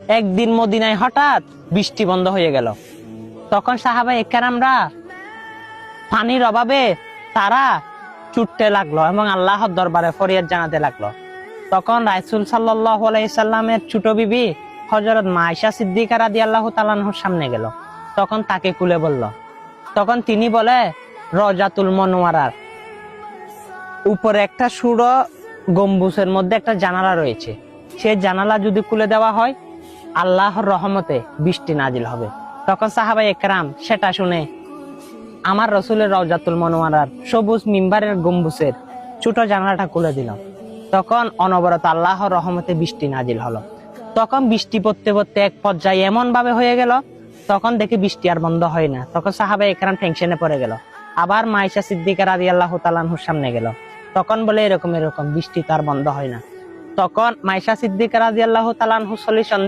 একদিন মদিনায় হঠাৎ বৃষ্টি বন্ধ হয়ে গেল। তখন সাহাবায়ে কেরামরা পানির অভাবে তারা ছুটতে লাগলো এবং আল্লাহর দরবারে ফরিয়াদ জানাতে লাগলো। তখন রাসূল সাল্লাল্লাহু আলাইহি সাল্লামের ছোট বিবি হযরত মা আয়েশা সিদ্দিকা রাদিয়াল্লাহু তাআলা আনহার সামনে গেল। তখন তাকে খুলে বলল। তখন তিনি বলে, রওজাতুল মুনাওয়ারার উপরে একটা সূরা গম্বুজের মধ্যে একটা জানালা রয়েছে, সেই জানালা যদি খুলে দেওয়া হয় আল্লাহর রহমতে বৃষ্টি নাজিল হবে। তখন সাহাবায়ে কেরাম সেটা শুনে আমার রাসূলের রওজাতুল মুনাওয়ারার সবুজ মিম্বারের গম্বুজের ছোট জানালাটা খুলে দিল। তখন অনবরত আল্লাহর রহমতে বৃষ্টি নাজিল হলো। তখন বৃষ্টি পড়তে পড়তে এক পর্যায়ে এমন ভাবে হয়ে গেল, তখন দেখি বৃষ্টি আর বন্ধ হয় না। তখন সাহাবায়ে কেরাম টেনশনে পড়ে গেল। আবার মা আয়েশা সিদ্দিকা রাদিয়াল্লাহু তাআলা আনহার সামনে গেল। তখন বলে, এরকম বৃষ্টি তো আর বন্ধ হয় না। তখন মা আয়েশা সিদ্দিকা রাদিয়াল্লাহু তাআলা আনহা সলিউশন